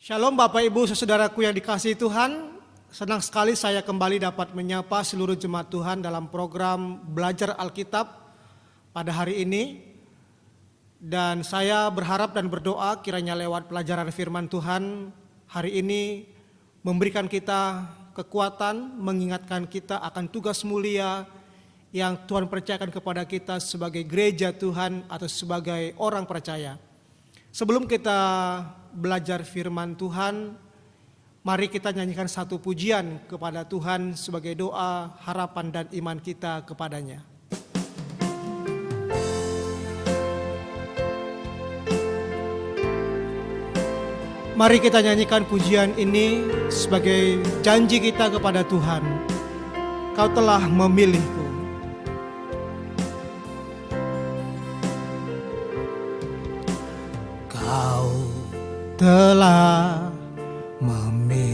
Shalom Bapak Ibu saudaraku yang dikasihi Tuhan. Senang sekali saya kembali dapat menyapa seluruh jemaat Tuhan dalam program Belajar Alkitab pada hari ini. Dan saya berharap dan berdoa kiranya lewat pelajaran firman Tuhan hari ini memberikan kita kekuatan, mengingatkan kita akan tugas mulia yang Tuhan percayakan kepada kita sebagai gereja Tuhan atau sebagai orang percaya. Sebelum kita belajar firman Tuhan, mari kita nyanyikan satu pujian kepada Tuhan sebagai doa, harapan dan iman kita kepadanya. Mari kita nyanyikan pujian ini sebagai janji kita kepada Tuhan. Kau telah memilihku. Kau telah memilihku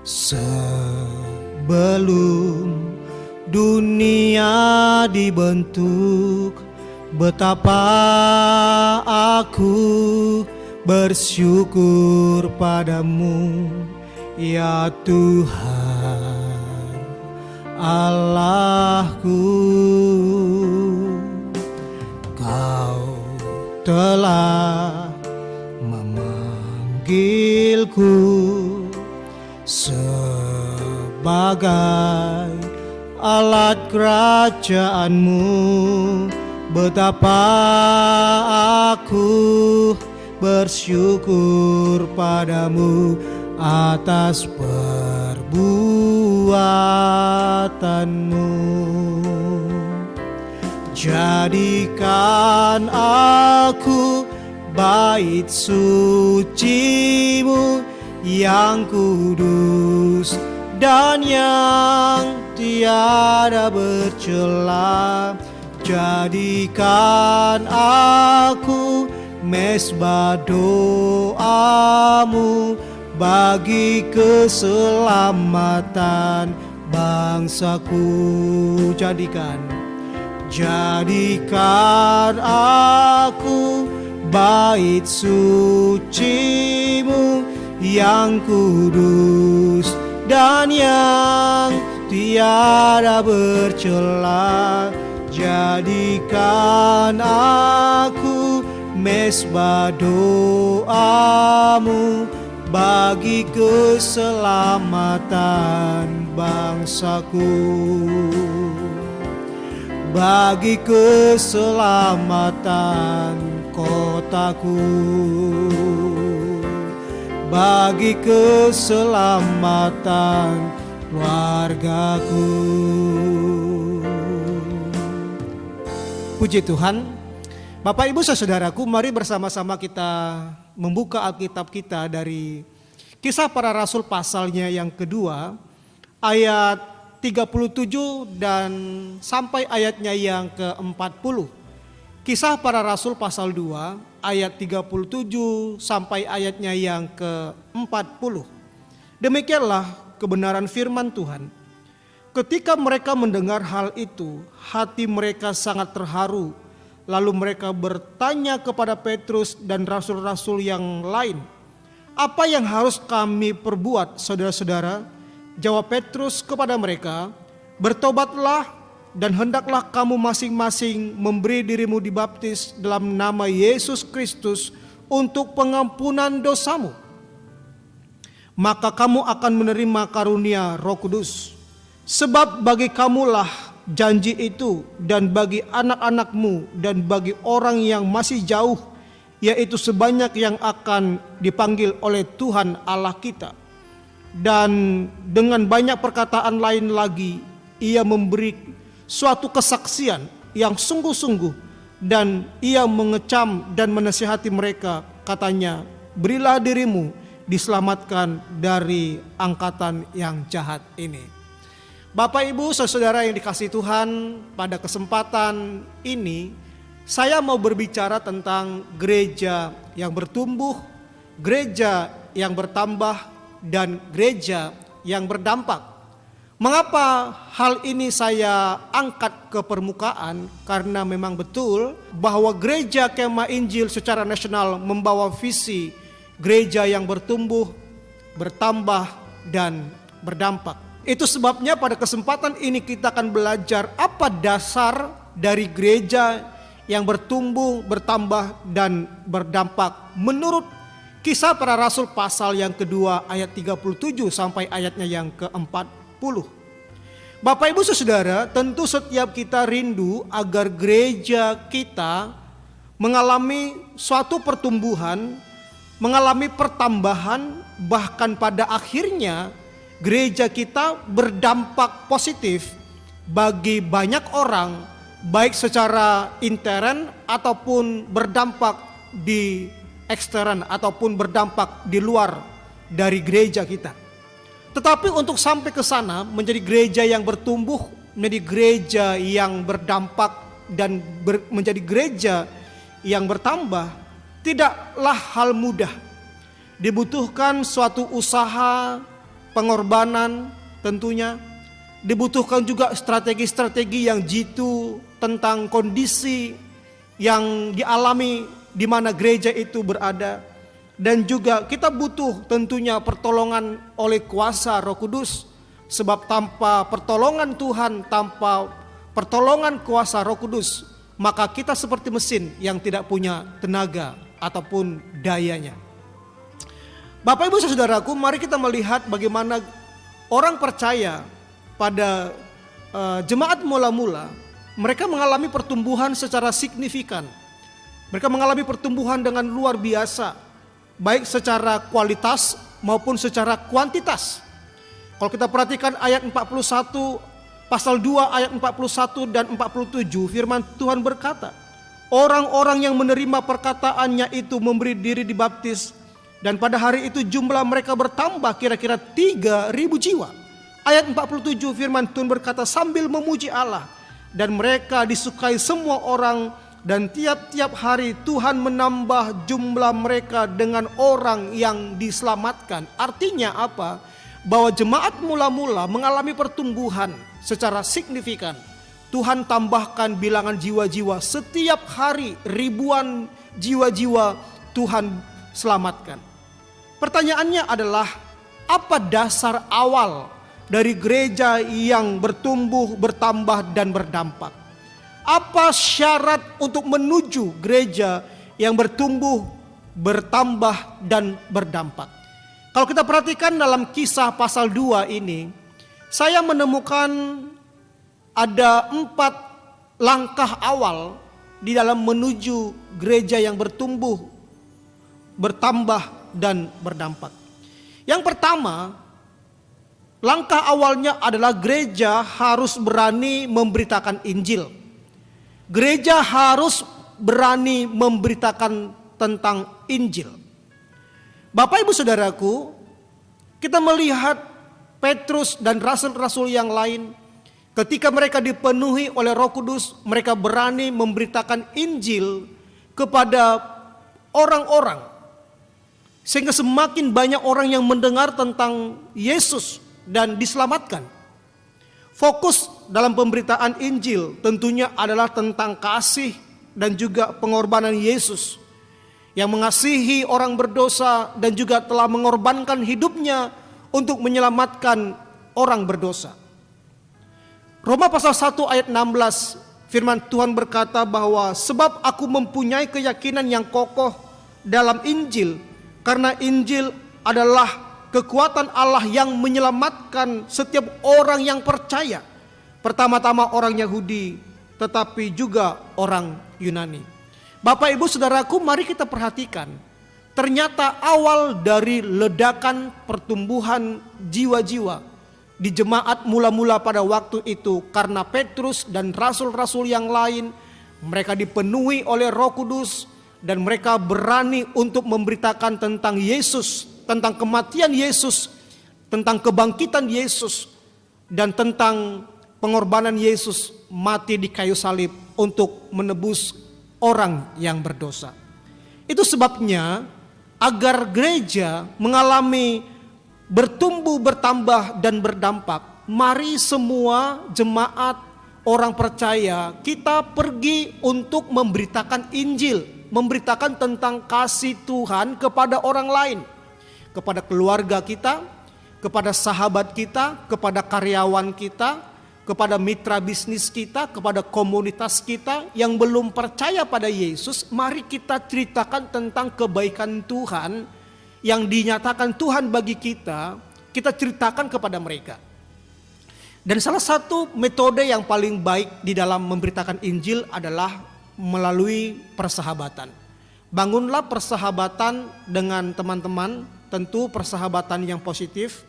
sebelum dunia dibentuk. Betapa aku bersyukur padamu, ya Tuhan Allahku. Kau telah memanggilku sebagai alat kerajaanmu. Betapa aku bersyukur padamu atas perbuatanmu. Jadikan aku bait sucimu yang kudus dan yang tiada bercela. Jadikan aku mezbah doamu bagi keselamatan bangsaku. Jadikan aku bait sucimu yang kudus dan yang tiada bercela. Jadikan aku mezbah doamu bagi keselamatan bangsaku, bagi keselamatan kotaku, bagi keselamatan keluargaku. Puji Tuhan. Bapak Ibu saudaraku, mari bersama-sama kita membuka Alkitab kita dari Kisah Para Rasul pasalnya yang kedua, ayat 37 dan sampai ayatnya yang ke-40. Kisah Para Rasul pasal 2 ayat 37 sampai ayatnya yang ke-40. Demikianlah kebenaran firman Tuhan. Ketika mereka mendengar hal itu, hati mereka sangat terharu. Lalu mereka bertanya kepada Petrus dan rasul-rasul yang lain, "Apa yang harus kami perbuat, saudara-saudara?" Jawab Petrus kepada mereka, "Bertobatlah dan hendaklah kamu masing-masing memberi dirimu dibaptis dalam nama Yesus Kristus untuk pengampunan dosamu. Maka kamu akan menerima karunia Roh Kudus. Sebab bagi kamulah janji itu dan bagi anak-anakmu dan bagi orang yang masih jauh, yaitu sebanyak yang akan dipanggil oleh Tuhan Allah kita." Dan dengan banyak perkataan lain lagi, ia memberi suatu kesaksian yang sungguh-sungguh dan ia mengecam dan menasihati mereka, katanya, "Berilah dirimu diselamatkan dari angkatan yang jahat ini." Bapak Ibu saudara yang dikasihi Tuhan, pada kesempatan ini saya mau berbicara tentang gereja yang bertumbuh, gereja yang bertambah, dan gereja yang berdampak. Mengapa hal ini saya angkat ke permukaan? Karena memang betul bahwa Gereja Kemah Injil secara nasional membawa visi gereja yang bertumbuh, bertambah, dan berdampak. Itu sebabnya pada kesempatan ini kita akan belajar apa dasar dari gereja yang bertumbuh, bertambah, dan berdampak menurut Kisah Para Rasul pasal yang kedua ayat 37 sampai ayatnya yang ke-40. Bapak Ibu Saudara, tentu setiap kita rindu agar gereja kita mengalami suatu pertumbuhan, mengalami pertambahan, bahkan pada akhirnya gereja kita berdampak positif bagi banyak orang, baik secara intern ataupun berdampak di ekstern ataupun berdampak di luar dari gereja kita. Tetapi untuk sampai ke sana menjadi gereja yang bertumbuh, menjadi gereja yang berdampak dan menjadi gereja yang bertambah, tidaklah hal mudah. Dibutuhkan suatu usaha, pengorbanan tentunya. Dibutuhkan juga strategi-strategi yang jitu tentang kondisi yang dialami di mana gereja itu berada. Dan juga kita butuh tentunya pertolongan oleh kuasa Roh Kudus. Sebab tanpa pertolongan Tuhan, tanpa pertolongan kuasa Roh Kudus, maka kita seperti mesin yang tidak punya tenaga ataupun dayanya. Bapak Ibu Saudaraku, mari kita melihat bagaimana orang percaya pada jemaat mula-mula, mereka mengalami pertumbuhan secara signifikan. Mereka mengalami pertumbuhan dengan luar biasa, baik secara kualitas maupun secara kuantitas. Kalau kita perhatikan ayat 41, pasal 2 ayat 41 dan 47, firman Tuhan berkata, orang-orang yang menerima perkataannya itu memberi diri dibaptis, dan pada hari itu jumlah mereka bertambah kira-kira 3.000 jiwa. Ayat 47 firman Tuhan berkata, sambil memuji Allah, dan mereka disukai semua orang, dan tiap-tiap hari Tuhan menambah jumlah mereka dengan orang yang diselamatkan. Artinya apa? Bahwa jemaat mula-mula mengalami pertumbuhan secara signifikan. Tuhan tambahkan bilangan jiwa-jiwa. Setiap hari ribuan jiwa-jiwa Tuhan selamatkan. Pertanyaannya adalah, apa dasar awal dari gereja yang bertumbuh, bertambah, dan berdampak? Apa syarat untuk menuju gereja yang bertumbuh, bertambah, dan berdampak? Kalau kita perhatikan dalam Kisah pasal 2 ini, saya menemukan ada 4 langkah awal di dalam menuju gereja yang bertumbuh, bertambah, dan berdampak. Yang pertama, langkah awalnya adalah gereja harus berani memberitakan Injil. Gereja harus berani memberitakan tentang Injil. Bapak Ibu Saudaraku, kita melihat Petrus dan rasul-rasul yang lain, ketika mereka dipenuhi oleh Roh Kudus, mereka berani memberitakan Injil kepada orang-orang, sehingga semakin banyak orang yang mendengar tentang Yesus dan diselamatkan. Fokus dalam pemberitaan Injil tentunya adalah tentang kasih dan juga pengorbanan Yesus yang mengasihi orang berdosa dan juga telah mengorbankan hidupnya untuk menyelamatkan orang berdosa. Roma pasal 1 ayat 16, firman Tuhan berkata bahwa sebab aku mempunyai keyakinan yang kokoh dalam Injil, karena Injil adalah kekuatan Allah yang menyelamatkan setiap orang yang percaya. Pertama-tama orang Yahudi, tetapi juga orang Yunani. Bapak Ibu Saudaraku, mari kita perhatikan. Ternyata awal dari ledakan pertumbuhan jiwa-jiwa di jemaat mula-mula pada waktu itu, karena Petrus dan rasul-rasul yang lain, mereka dipenuhi oleh Roh Kudus dan mereka berani untuk memberitakan tentang Yesus, tentang kematian Yesus, tentang kebangkitan Yesus, dan tentang pengorbanan Yesus mati di kayu salib untuk menebus orang yang berdosa. Itu sebabnya agar gereja mengalami bertumbuh, bertambah, dan berdampak, mari semua jemaat orang percaya kita pergi untuk memberitakan Injil, memberitakan tentang kasih Tuhan kepada orang lain, kepada keluarga kita, kepada sahabat kita, kepada karyawan kita, kepada mitra bisnis kita, kepada komunitas kita yang belum percaya pada Yesus. Mari kita ceritakan tentang kebaikan Tuhan yang dinyatakan Tuhan bagi kita, kita ceritakan kepada mereka. Dan salah satu metode yang paling baik di dalam memberitakan Injil adalah melalui persahabatan. Bangunlah persahabatan dengan teman-teman, tentu persahabatan yang positif.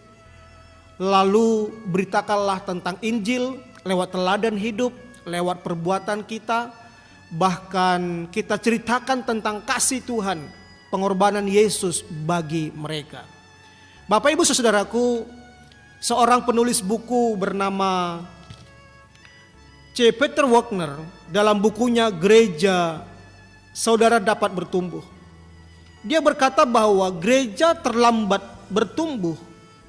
Lalu beritakanlah tentang Injil lewat teladan hidup, lewat perbuatan kita. Bahkan kita ceritakan tentang kasih Tuhan, pengorbanan Yesus bagi mereka. Bapak Ibu Saudaraku, seorang penulis buku bernama C. Peter Wagner dalam bukunya Gereja Saudara Dapat Bertumbuh, dia berkata bahwa gereja terlambat bertumbuh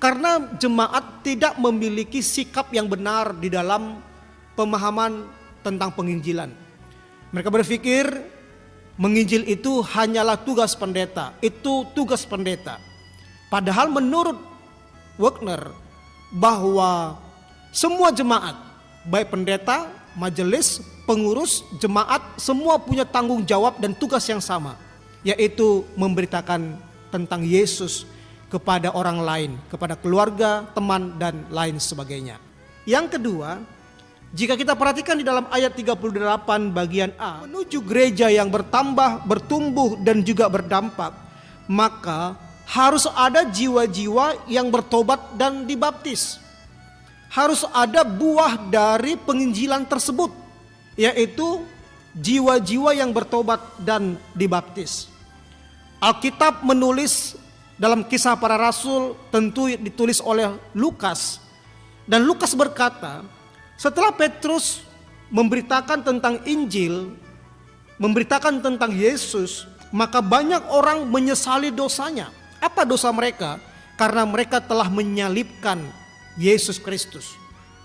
karena jemaat tidak memiliki sikap yang benar di dalam pemahaman tentang penginjilan. Mereka berpikir menginjil itu hanyalah tugas pendeta, itu tugas pendeta. Padahal menurut Wagner bahwa semua jemaat, baik pendeta, majelis, pengurus, jemaat, semua punya tanggung jawab dan tugas yang sama, yaitu memberitakan tentang Yesus kepada orang lain, kepada keluarga, teman, dan lain sebagainya. Yang kedua, jika kita perhatikan di dalam ayat 38 bagian A, menuju gereja yang bertambah, bertumbuh, dan juga berdampak, maka harus ada jiwa-jiwa yang bertobat dan dibaptis. Harus ada buah dari penginjilan tersebut, yaitu jiwa-jiwa yang bertobat dan dibaptis. Alkitab menulis dalam Kisah Para Rasul, tentu ditulis oleh Lukas. Dan Lukas berkata, setelah Petrus memberitakan tentang Injil, memberitakan tentang Yesus, maka banyak orang menyesali dosanya. Apa dosa mereka? Karena mereka telah menyalibkan Yesus Kristus.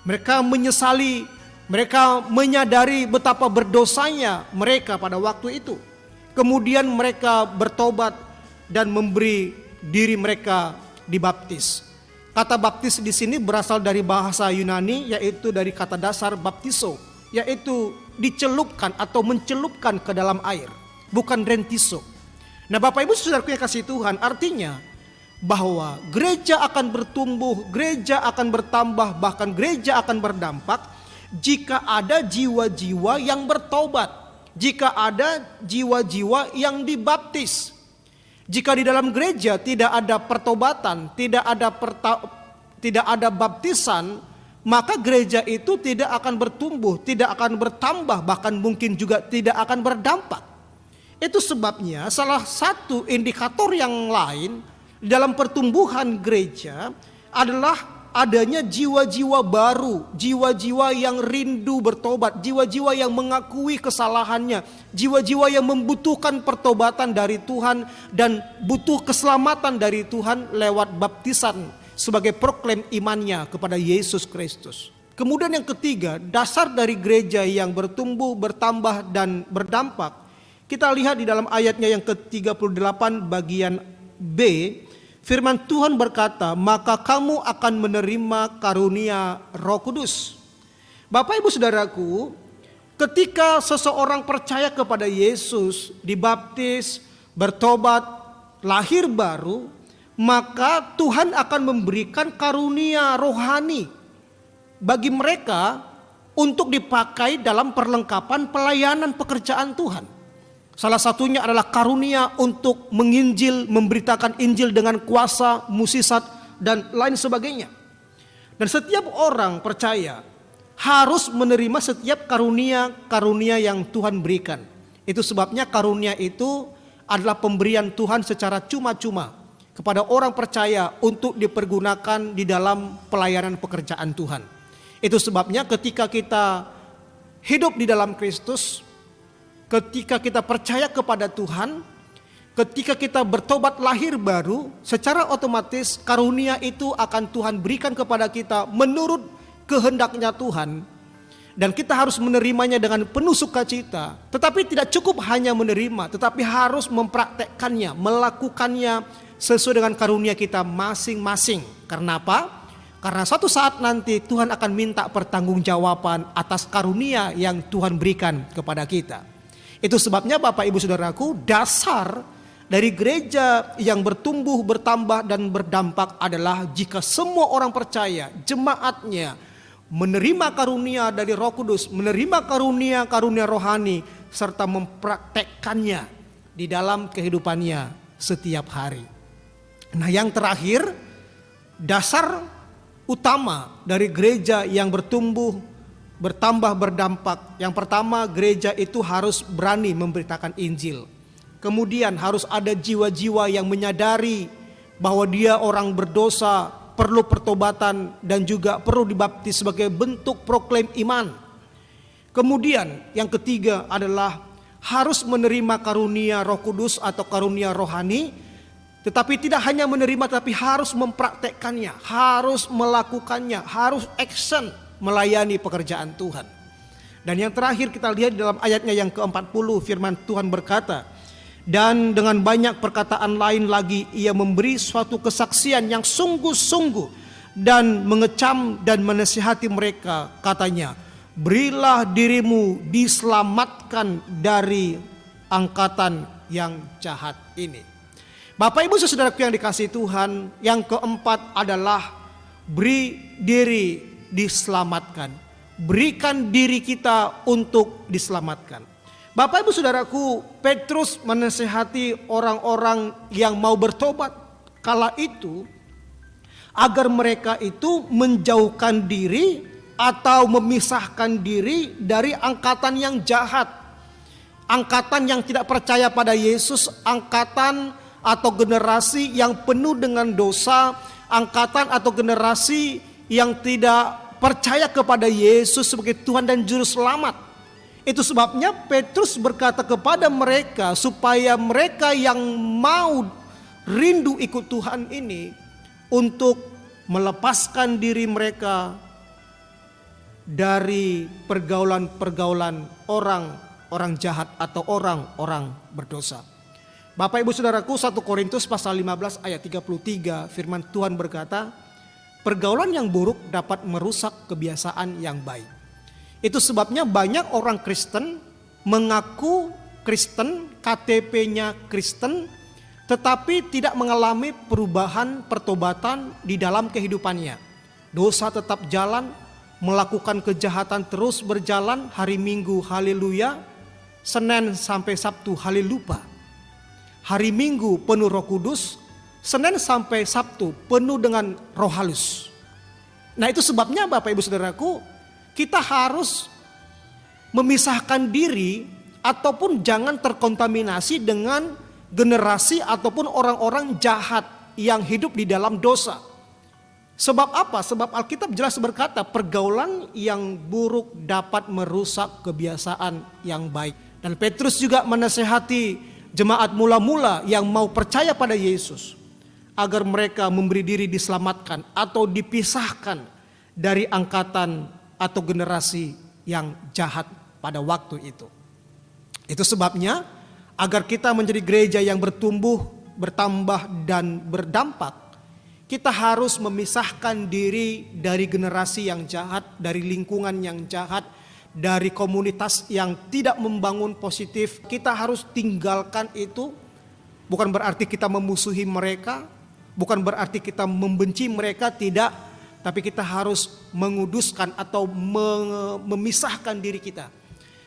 Mereka menyesali, mereka menyadari betapa berdosanya mereka pada waktu itu. Kemudian mereka bertobat dan memberi diri mereka dibaptis. Kata baptis di sini berasal dari bahasa Yunani, yaitu dari kata dasar baptizo, yaitu dicelupkan atau mencelupkan ke dalam air, bukan rentiso. Nah, Bapak Ibu Saudaraku yang kasih Tuhan, artinya bahwa gereja akan bertumbuh, gereja akan bertambah, bahkan gereja akan berdampak jika ada jiwa-jiwa yang bertobat, jika ada jiwa-jiwa yang dibaptis. Jika di dalam gereja tidak ada pertobatan, tidak ada baptisan, maka gereja itu tidak akan bertumbuh, tidak akan bertambah, bahkan mungkin juga tidak akan berdampak. Itu sebabnya salah satu indikator yang lain dalam pertumbuhan gereja adalah adanya jiwa-jiwa baru, jiwa-jiwa yang rindu bertobat, jiwa-jiwa yang mengakui kesalahannya, jiwa-jiwa yang membutuhkan pertobatan dari Tuhan dan butuh keselamatan dari Tuhan lewat baptisan sebagai proklaim imannya kepada Yesus Kristus. Kemudian yang ketiga, dasar dari gereja yang bertumbuh, bertambah, dan berdampak, kita lihat di dalam ayatnya yang ke-38 bagian B, firman Tuhan berkata, maka kamu akan menerima karunia Roh Kudus. Bapak Ibu Saudaraku, ketika seseorang percaya kepada Yesus, dibaptis, bertobat, lahir baru, maka Tuhan akan memberikan karunia rohani bagi mereka untuk dipakai dalam perlengkapan pelayanan pekerjaan Tuhan. Salah satunya adalah karunia untuk menginjil, memberitakan Injil dengan kuasa, musisat, dan lain sebagainya. Dan setiap orang percaya harus menerima setiap karunia-karunia yang Tuhan berikan. Itu sebabnya karunia itu adalah pemberian Tuhan secara cuma-cuma kepada orang percaya untuk dipergunakan di dalam pelayanan pekerjaan Tuhan. Itu sebabnya ketika kita hidup di dalam Kristus, ketika kita percaya kepada Tuhan, Ketika kita bertobat lahir baru, secara otomatis karunia itu akan Tuhan berikan kepada kita menurut kehendaknya Tuhan. Dan kita harus menerimanya dengan penuh sukacita. Tetapi tidak cukup hanya menerima, tetapi harus mempraktekkannya, melakukannya sesuai dengan karunia kita masing-masing. Karena apa? Karena suatu saat nanti Tuhan akan minta pertanggungjawaban atas karunia yang Tuhan berikan kepada kita. Itu sebabnya Bapak Ibu Saudaraku, dasar dari gereja yang bertumbuh, bertambah dan berdampak adalah jika semua orang percaya, jemaatnya menerima karunia dari Roh Kudus, menerima karunia rohani, serta mempraktekkannya di dalam kehidupannya setiap hari. Nah, yang terakhir, dasar utama dari gereja yang bertumbuh, bertambah, berdampak. Yang pertama, gereja itu harus berani memberitakan Injil. Kemudian harus ada jiwa-jiwa yang menyadari bahwa dia orang berdosa, perlu pertobatan dan juga perlu dibaptis sebagai bentuk proklaim iman. Kemudian yang ketiga adalah harus menerima karunia Roh Kudus atau karunia rohani, tetapi tidak hanya menerima tapi harus mempraktekkannya, harus melakukannya, harus action melayani pekerjaan Tuhan. Dan yang terakhir kita lihat dalam ayatnya yang ke-40, firman Tuhan berkata, dan dengan banyak perkataan lain lagi ia memberi suatu kesaksian yang sungguh-sungguh dan mengecam dan menasihati mereka, katanya, berilah dirimu diselamatkan dari angkatan yang jahat ini. Bapak Ibu Saudaraku yang dikasihi Tuhan, yang keempat adalah beri diri diselamatkan. Berikan diri kita untuk diselamatkan. Bapak Ibu Saudaraku, Petrus menasihati orang-orang yang mau bertobat kala itu agar mereka itu menjauhkan diri atau memisahkan diri dari angkatan yang jahat, angkatan yang tidak percaya pada Yesus, angkatan atau generasi yang penuh dengan dosa, angkatan atau generasi yang tidak percaya kepada Yesus sebagai Tuhan dan Juru Selamat. Itu sebabnya Petrus berkata kepada mereka supaya mereka yang mau rindu ikut Tuhan ini untuk melepaskan diri mereka dari pergaulan-pergaulan orang jahat atau orang-orang berdosa. Bapak Ibu Saudaraku, 1 Korintus pasal 15 ayat 33 firman Tuhan berkata, pergaulan yang buruk dapat merusak kebiasaan yang baik. Itu sebabnya banyak orang Kristen mengaku Kristen, KTP-nya Kristen, tetapi tidak mengalami perubahan pertobatan di dalam kehidupannya. Dosa tetap jalan, melakukan kejahatan terus berjalan, hari Minggu haleluya, Senin sampai Sabtu haleluya. Hari Minggu penuh Roh Kudus, Senin sampai Sabtu penuh dengan roh halus. Nah, itu sebabnya Bapak Ibu Saudaraku, kita harus memisahkan diri ataupun jangan terkontaminasi dengan generasi ataupun orang-orang jahat yang hidup di dalam dosa. Sebab apa? Sebab Alkitab jelas berkata pergaulan yang buruk dapat merusak kebiasaan yang baik. Dan Petrus juga menasihati jemaat mula-mula yang mau percaya pada Yesus agar mereka memberi diri diselamatkan atau dipisahkan dari angkatan atau generasi yang jahat pada waktu itu. Itu sebabnya agar kita menjadi gereja yang bertumbuh, bertambah dan berdampak, kita harus memisahkan diri dari generasi yang jahat, dari lingkungan yang jahat, dari komunitas yang tidak membangun positif. Kita harus tinggalkan itu. Bukan berarti kita memusuhi mereka, bukan berarti kita membenci mereka, tidak. Tapi kita harus menguduskan atau memisahkan diri kita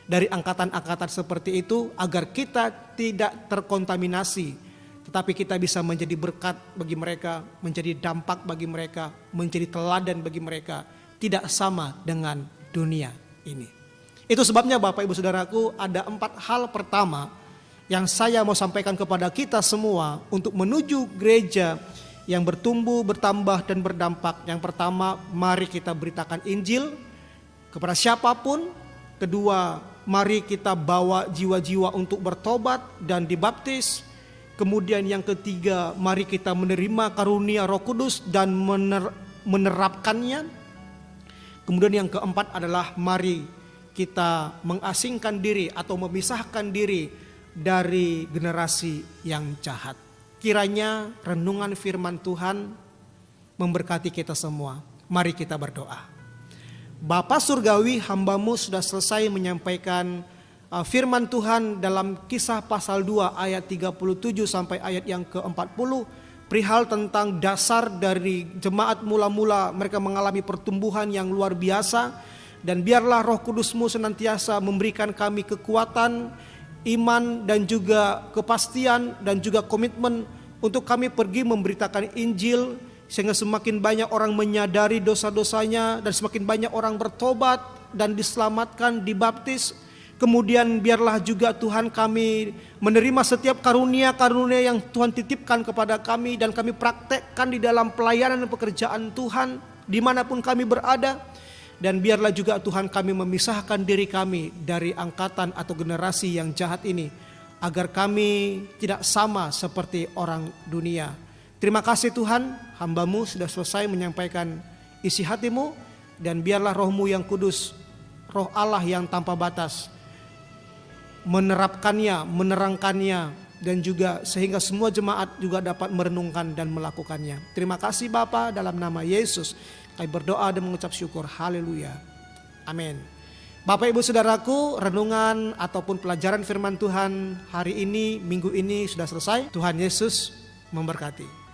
dari angkatan-angkatan seperti itu agar kita tidak terkontaminasi. Tetapi kita bisa menjadi berkat bagi mereka, menjadi dampak bagi mereka, menjadi teladan bagi mereka. Tidak sama dengan dunia ini. Itu sebabnya Bapak Ibu Saudaraku, ada 4 hal pertama yang saya mau sampaikan kepada kita semua untuk menuju gereja yang bertumbuh, bertambah dan berdampak. Yang pertama, mari kita beritakan Injil kepada siapapun. Kedua, mari kita bawa jiwa-jiwa untuk bertobat dan dibaptis. Kemudian yang ketiga, mari kita menerima karunia Roh Kudus dan menerapkannya. Kemudian yang keempat adalah mari kita mengasingkan diri atau memisahkan diri dari generasi yang jahat. Kiranya renungan firman Tuhan memberkati kita semua. Mari kita berdoa. Bapa Surgawi, hamba-Mu sudah selesai menyampaikan firman Tuhan dalam Kisah pasal 2 ayat 37 sampai ayat yang ke-40. Perihal tentang dasar dari jemaat mula-mula mereka mengalami pertumbuhan yang luar biasa. Dan biarlah Roh Kudus-Mu senantiasa memberikan kami kekuatan, iman dan juga kepastian dan juga komitmen untuk kami pergi memberitakan Injil. Sehingga semakin banyak orang menyadari dosa-dosanya dan semakin banyak orang bertobat dan diselamatkan, dibaptis. Kemudian biarlah juga Tuhan kami menerima setiap karunia-karunia yang Tuhan titipkan kepada kami dan kami praktekkan di dalam pelayanan dan pekerjaan Tuhan dimanapun kami berada. Dan biarlah juga Tuhan kami memisahkan diri kami dari angkatan atau generasi yang jahat ini, agar kami tidak sama seperti orang dunia. Terima kasih Tuhan, hamba-Mu sudah selesai menyampaikan isi hati-Mu. Dan biarlah Roh-Mu yang kudus, Roh Allah yang tanpa batas, menerapkannya, menerangkannya, dan juga sehingga semua jemaat juga dapat merenungkan dan melakukannya. Terima kasih Bapa, dalam nama Yesus kami berdoa dan mengucap syukur. Haleluya. Amin. Bapak Ibu Saudaraku, renungan ataupun pelajaran firman Tuhan hari ini, minggu ini sudah selesai. Tuhan Yesus memberkati.